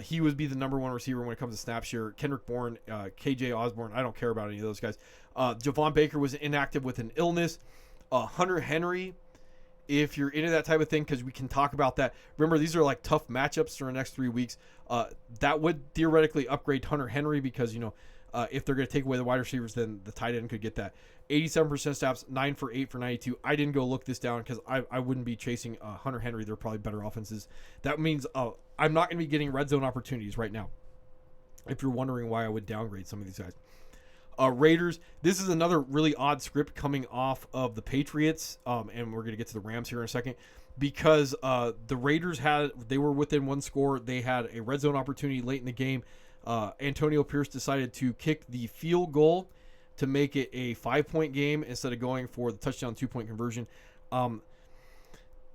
He would be the number 1 receiver when it comes to snap share. Kendrick Bourne, KJ Osborne, I don't care about any of those guys. Javon Baker was inactive with an illness. Hunter Henry, if you're into that type of thing, because we can talk about that. Remember, these are like tough matchups for the next 3 weeks. That would theoretically upgrade Hunter Henry because, if they're going to take away the wide receivers, then the tight end could get that. 87% snaps, 9 for 8 for 92. I didn't go look this down because I wouldn't be chasing Hunter Henry. They're probably better offenses. That means I'm not going to be getting red zone opportunities right now, if you're wondering why I would downgrade some of these guys. Raiders, this is another really odd script coming off of the Patriots, and we're going to get to the Rams here in a second, because the Raiders they were within 1 score. They had a red zone opportunity late in the game. Antonio Pierce decided to kick the field goal to make it a 5-point game instead of going for the touchdown 2-point conversion.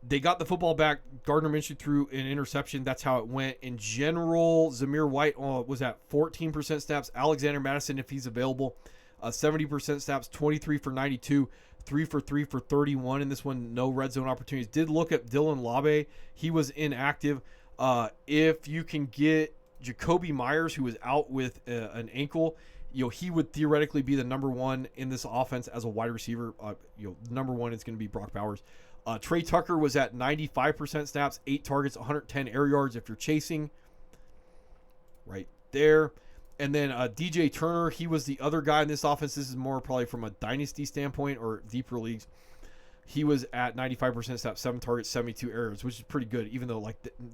They got the football back. Gardner Minshew threw an interception. That's how it went. In general, Zamir White was at 14% snaps. Alexander Madison, if he's available, 70% snaps, 23 for 92, 3 for 3 for 31 in this one. No red zone opportunities. Did look at Dylan Labe. He was inactive. If you can get Jacoby Myers, who was out with an ankle, he would theoretically be the number one in this offense as a wide receiver. Number one is going to be Brock Bowers. Trey Tucker was at 95% snaps, 8 targets, 110 air yards if you're chasing. Right there. And then DJ Turner, he was the other guy in this offense. This is more probably from a dynasty standpoint or deeper leagues. He was at 95% snaps, 7 targets, 72 air yards, which is pretty good, even though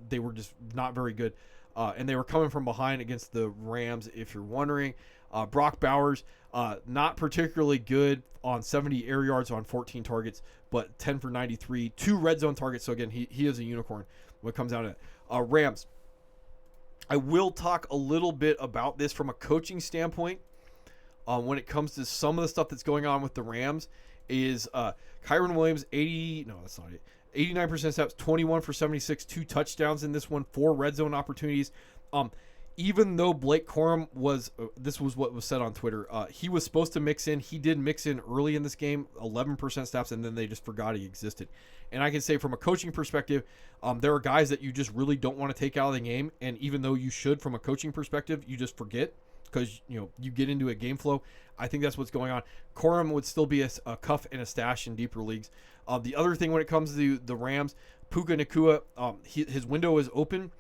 they were just not very good. And they were coming from behind against the Rams, if you're wondering. Brock Bowers, not particularly good on 70 air yards on 14 targets, but 10 for 93. 2 red zone targets. So, again, he is a unicorn when it comes down to it. Rams. I will talk a little bit about this from a coaching standpoint. When it comes to some of the stuff that's going on with the Rams is Kyron Williams, 89% snaps, 21 for 76, 2 touchdowns in this one, 4 red zone opportunities. Even though Blake Corum was, this was what was said on Twitter, he was supposed to mix in. He did mix in early in this game, 11% snaps, and then they just forgot he existed. And I can say from a coaching perspective, there are guys that you just really don't want to take out of the game. And even though you should from a coaching perspective, you just forget because, you get into a game flow. I think that's what's going on. Corum would still be a cuff and a stash in deeper leagues. The other thing when it comes to the Rams, Puka Nacua, his window is open.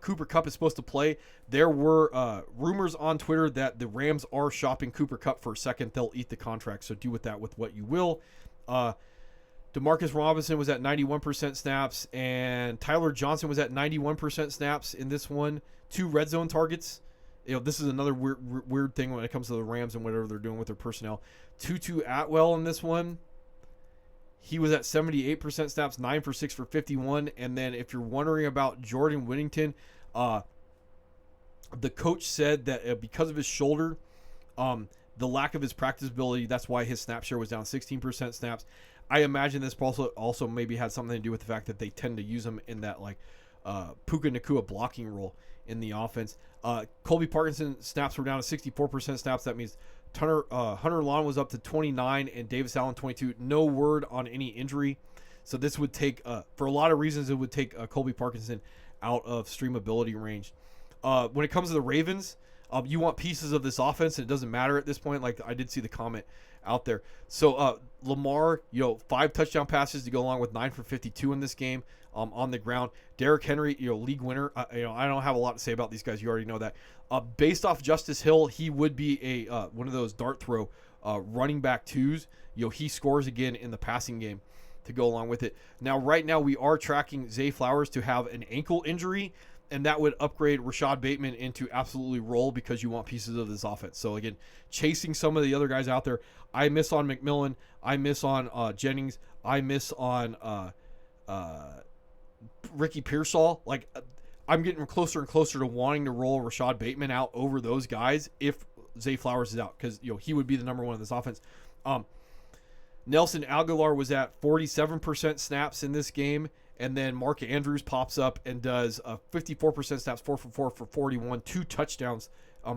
Cooper Kupp is supposed to play. There were rumors on Twitter that the Rams are shopping Cooper Kupp for a second. They'll eat the contract, so do with that with what you will. Demarcus Robinson was at 91% snaps, and Tyler Johnson was at 91% snaps in this one. 2 red zone targets. This is another weird thing when it comes to the Rams and whatever they're doing with their personnel. Tutu Atwell in this one. He was at 78% snaps, 9 for 6 for 51. And then if you're wondering about Jordan Whittington, the coach said that because of his shoulder, the lack of his practice ability, that's why his snap share was down 16% snaps. I imagine this also maybe had something to do with the fact that they tend to use him in that Puka Nacua blocking role in the offense. Colby Parkinson snaps were down to 64% snaps. That means Hunter Long was up to 29 and Davis Allen 22. No word on any injury. So this would take, for a lot of reasons, it would take Colby Parkinson out of streamability range. When it comes to the Ravens, you want pieces of this offense, and it doesn't matter at this point. Like I did see the comment out there. So Lamar, 5 touchdown passes to go along with 9 for 52 in this game on the ground. Derrick Henry, league winner. I don't have a lot to say about these guys. You already know that. Based off Justice Hill, he would be a one of those dart throw running back 2s. He scores again in the passing game to go along with it. Now, right now, we are tracking Zay Flowers to have an ankle injury, and that would upgrade Rashad Bateman into absolutely roll because you want pieces of this offense. So, again, chasing some of the other guys out there. I miss on McMillan. I miss on Jennings. I miss on Ricky Pearsall. I'm getting closer and closer to wanting to roll Rashad Bateman out over those guys if Zay Flowers is out because, he would be the number one in this offense. Nelson Aguilar was at 47% snaps in this game. And then Mark Andrews pops up and does 54% snaps, 4 for 4 for 41, 2 touchdowns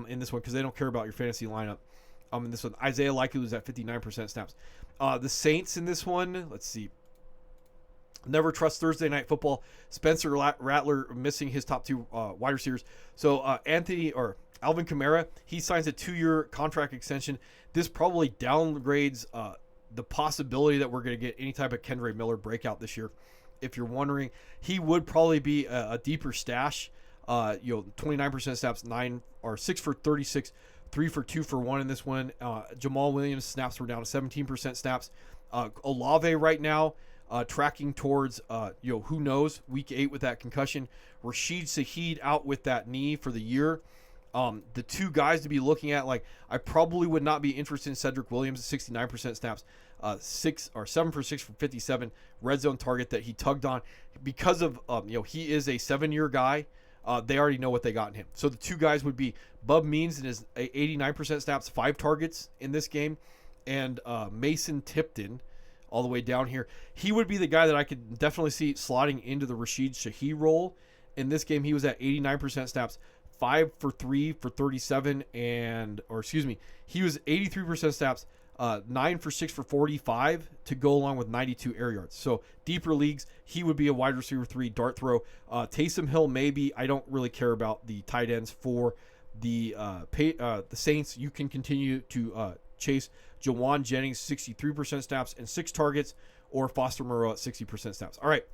in this one because they don't care about your fantasy lineup in this one. Isaiah Likely was at 59% snaps. The Saints in this one, let's see. Never trust Thursday Night Football. Spencer Rattler missing his top 2 wide receivers. So Alvin Kamara, he signs a 2-year contract extension. This probably downgrades the possibility that we're going to get any type of Kendre Miller breakout this year. If you're wondering, he would probably be a deeper stash. 29% snaps, 6 for 36, 3 for 2 for 1 in this one. Jamal Williams snaps were down to 17% snaps. Olave right now tracking towards who knows, week 8 with that concussion. Rashid Shaheed out with that knee for the year. The 2 guys to be looking at, I probably would not be interested in Cedric Williams at 69% snaps. 7 for 6 for 57 red zone target that he tugged on because of he is a 7-year guy. They already know what they got in him. So the 2 guys would be Bub Means and his 89% snaps, 5 targets in this game, and Mason Tipton all the way down here. He would be the guy that I could definitely see slotting into the Rashid Shaheed role. In this game, he was at 89% snaps, 5 for 3 for 37, he was 83% snaps, 9 for 6 for 45 to go along with 92 air yards. So deeper leagues, he would be a wide receiver 3 dart throw. Taysom Hill maybe. I don't really care about the tight ends for the Saints, you can continue to chase Jawan Jennings, 63% snaps and 6 targets, or Foster Moreau at 60% snaps. All right,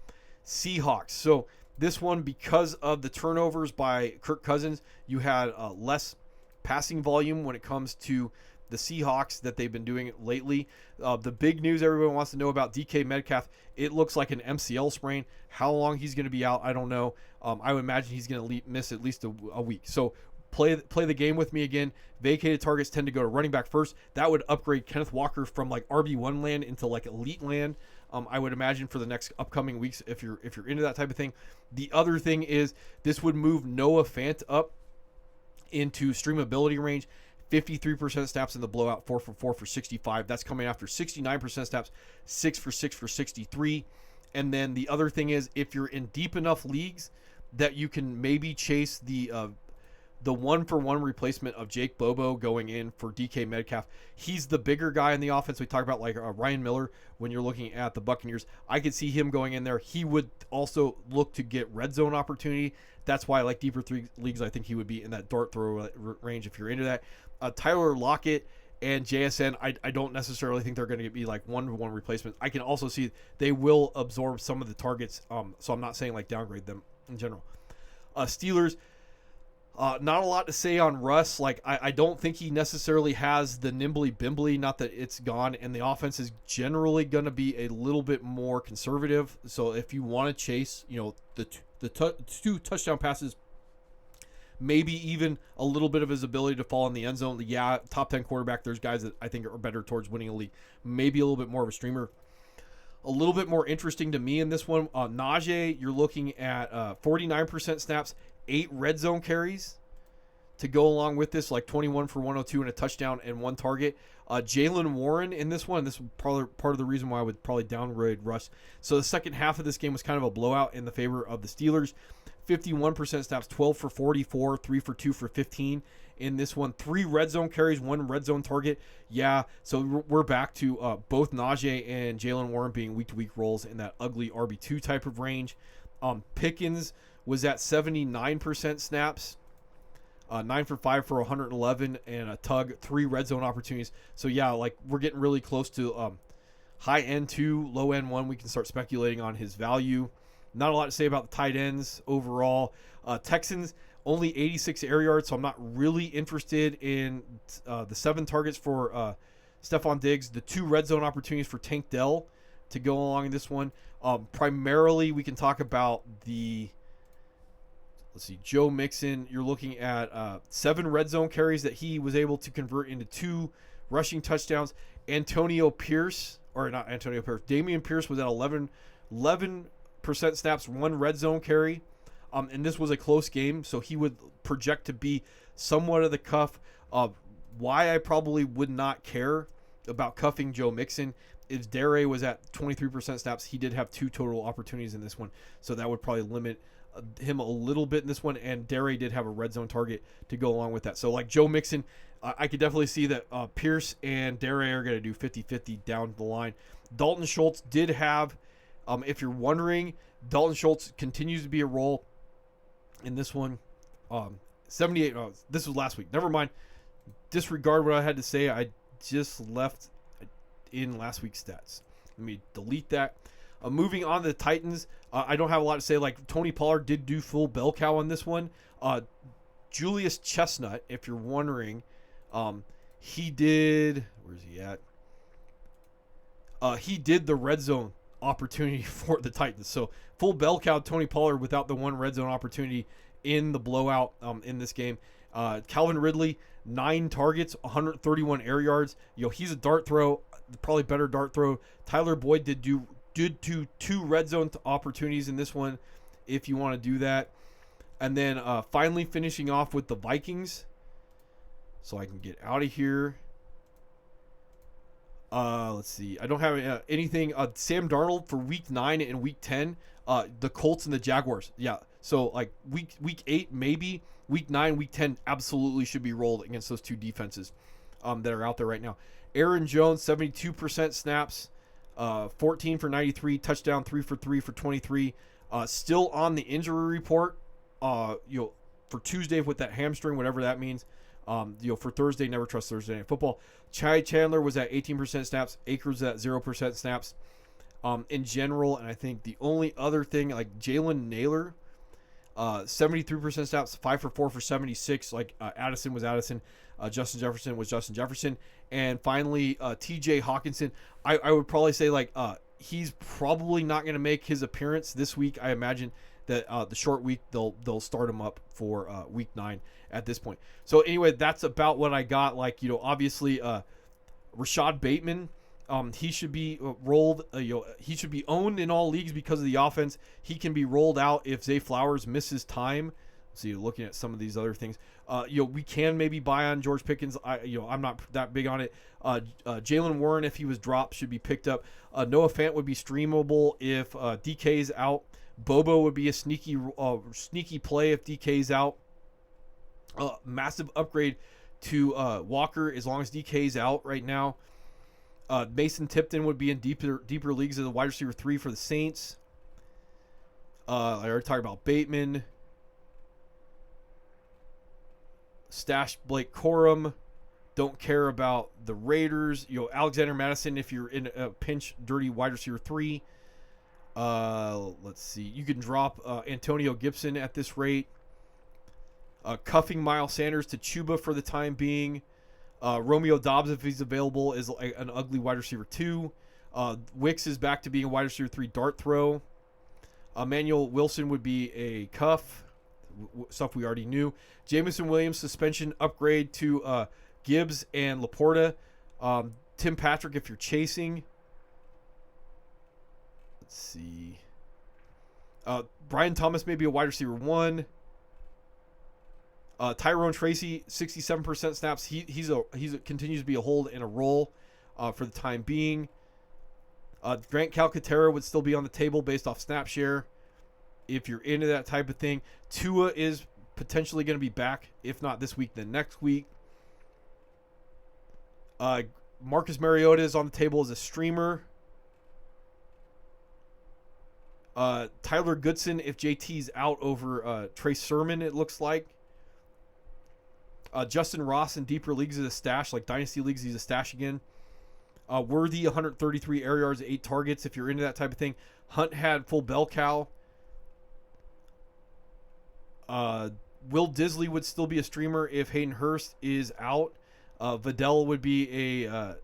Seahawks. So this one, because of the turnovers by Kirk Cousins, you had less passing volume when it comes to the Seahawks that they've been doing lately. The big news everyone wants to know about DK Metcalf, it looks like an MCL sprain. How long he's going to be out, I don't know. I would imagine he's going to miss at least a week. So play the game with me again. Vacated targets tend to go to running back first. That would upgrade Kenneth Walker from like RB1 land into like elite land. I would imagine for the next upcoming weeks if you're into that type of thing. The other thing is this would move Noah Fant up into streamability range. 53% snaps in the blowout, 4 for 4 for 65. That's coming after 69% snaps, 6 for 6 for 63. And then the other thing is, if you're in deep enough leagues that you can maybe chase the 1-for-1 replacement of Jake Bobo going in for DK Metcalf. He's the bigger guy in the offense. We talk about like Ryan Miller when you're looking at the Buccaneers. I could see him going in there. He would also look to get red zone opportunity. That's why I like deeper leagues. I think he would be in that dart throw range if you're into that. Tyler Lockett and JSN, I don't necessarily think they're going to be like 1-for-1 replacements. I can also see they will absorb some of the targets. So I'm not saying like downgrade them in general. Steelers, not a lot to say on Russ. Like I don't think he necessarily has the nimbly bimbly, not that it's gone, and the offense is generally going to be a little bit more conservative. So if you want to chase, the 2 touchdown passes, maybe even a little bit of his ability to fall in the end zone. Yeah, top 10 quarterback. There's guys that I think are better towards winning a league. Maybe a little bit more of a streamer. A little bit more interesting to me in this one, Najee, you're looking at 49% snaps, 8 red zone carries to go along with this, like 21 for 102 and a touchdown and 1 target. Jalen Warren in this one, this is probably part of the reason why I would probably downgrade Russ. So the second half of this game was kind of a blowout in the favor of the Steelers. 51% snaps, 12 for 44, 3 for 2 for 15 in this one. 3 red zone carries, 1 red zone target. Yeah, so we're back to both Najee and Jalen Warren being week-to-week roles in that ugly RB2 type of range. Pickens was at 79% snaps, 9 for 5 for 111 and a tug, 3 red zone opportunities. So yeah, like we're getting really close to high end 2, low end 1. We can start speculating on his value. Not a lot to say about the tight ends overall. Texans, only 86 air yards, so I'm not really interested in the 7 targets for Stephon Diggs. The 2 red zone opportunities for Tank Dell to go along in this one. Primarily, we can talk about Joe Mixon. You're looking at 7 red zone carries that he was able to convert into 2 rushing touchdowns. Damian Pierce was at 11% snaps, 1 red zone carry. And this was a close game, so he would project to be somewhat of the cuff. Why I probably would not care about cuffing Joe Mixon is Dare was at 23% snaps. He did have 2 total opportunities in this one, so that would probably limit him a little bit in this one. And Dare did have a red zone target to go along with that. So like Joe Mixon, I could definitely see that Pierce and Dare are going to do 50-50 down the line. Dalton Schultz did have, if you're wondering, Dalton Schultz continues to be a role in this one. 78. This was last week. Never mind. Disregard what I had to say. I just left in last week's stats. Let me delete that. Moving on to the Titans. I don't have a lot to say. Like Tony Pollard did do full bell cow on this one. Julius Chestnut, if you're wondering, he did. Where's he at? He did the red zone opportunity for the Titans. So full bell cow Tony Pollard without the 1 red zone opportunity in the blowout in this game. Calvin Ridley, 9 targets, 131 air yards. He's a dart throw, probably better dart throw. Tyler Boyd did do 2 red zone opportunities in this one if you want to do that. And then finally finishing off with the Vikings. So I can get out of here. Let's see. I don't have anything. Sam Darnold for week 9 and week 10. The Colts and the Jaguars. Yeah. So like week 8 maybe. Week 9, week 10 absolutely should be rolled against those 2 defenses that are out there right now. Aaron Jones, 72% snaps, 14 for 93, touchdown, 3 for 3 for 23. Still on the injury report. for Tuesday with that hamstring, whatever that means. For Thursday, never trust Thursday Night Football. Chai Chandler was at 18% snaps. Akers at 0% snaps. In general, and I think the only other thing, like Jalen Naylor, 73% snaps, 5 for 4 for 76. Like Addison was Addison. Justin Jefferson was Justin Jefferson. And finally, TJ Hawkinson. I would probably say he's probably not going to make his appearance this week. I imagine that the short week they'll start him up for week 9 at this point. So anyway, that's about what I got. Obviously Rashad Bateman, he should be rolled. He should be owned in all leagues because of the offense. He can be rolled out if Zay Flowers misses time. So you're looking at some of these other things. We can maybe buy on George Pickens. I'm not that big on it. Jalen Warren, if he was dropped, should be picked up. Noah Fant would be streamable if DK's out. Bobo would be a sneaky play if DK's out. Massive upgrade to Walker as long as DK's out right now. Mason Tipton would be in deeper leagues as a wide receiver 3 for the Saints. I already talked about Bateman. Stash Blake Corum. Don't care about the Raiders. Alexander Madison if you're in a pinch, dirty wide receiver 3. Let's see. You can drop Antonio Gibson at this rate. Cuffing Miles Sanders to Chuba for the time being. Romeo Dobbs, if he's available, is an ugly wide receiver 2. Wicks is back to being a wide receiver 3 dart throw. Emmanuel Wilson would be a cuff. Stuff we already knew. Jameson Williams suspension upgrade to Gibbs and Laporta. Tim Patrick if you're chasing. Let's see. Brian Thomas may be a wide receiver 1. Tyrone Tracy, 67% snaps. He's continues to be a hold and a roll for the time being. Grant Calcaterra would still be on the table based off snap share if you're into that type of thing. Tua is potentially going to be back, if not this week, then next week. Marcus Mariota is on the table as a streamer. Tyler Goodson if JT's out over Trey Sermon, it looks like. Justin Ross in deeper leagues is a stash, like Dynasty leagues, he's a stash again. Worthy, 133 air yards, 8 targets if you're into that type of thing. Hunt had full bell cow. Will Disley would still be a streamer if Hayden Hurst is out. Vidal would be a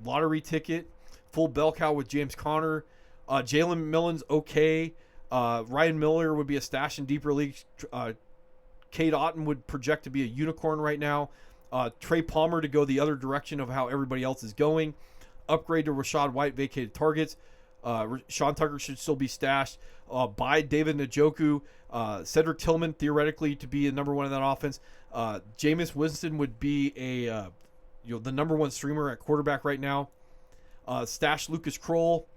lottery ticket. Full bell cow with James Conner. Jalen Millen's okay. Ryan Miller would be a stash in deeper leagues. Cade Otton would project to be a unicorn right now. Trey Palmer to go the other direction of how everybody else is going. Upgrade to Rashad White, vacated targets. Sean Tucker should still be stashed. Buy David Njoku. Cedric Tillman, theoretically, to be the number 1 in that offense. Jameis Winston would be the number 1 streamer at quarterback right now. Stash Lucas Kroll.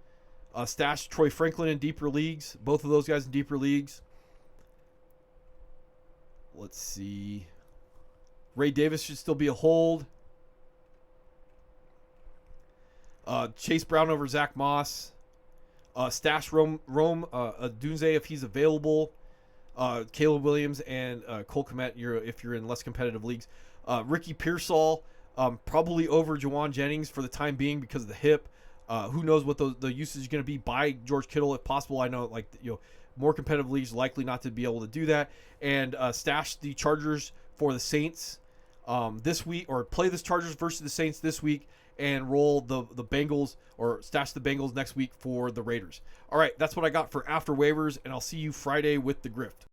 Stash Troy Franklin in deeper leagues. Both of those guys in deeper leagues. Let's see. Ray Davis should still be a hold. Chase Brown over Zach Moss. Stash Rome Dunze if he's available. Caleb Williams and Cole Kmet if you're in less competitive leagues. Ricky Pearsall probably over Jawan Jennings for the time being because of the hip. Who knows what the usage is going to be by George Kittle if possible. I know more competitive leagues likely not to be able to do that. And stash the Chargers for the Saints this week, or play the Chargers versus the Saints this week, and roll the Bengals, or stash the Bengals next week for the Raiders. All right, that's what I got for after waivers, and I'll see you Friday with the Grift.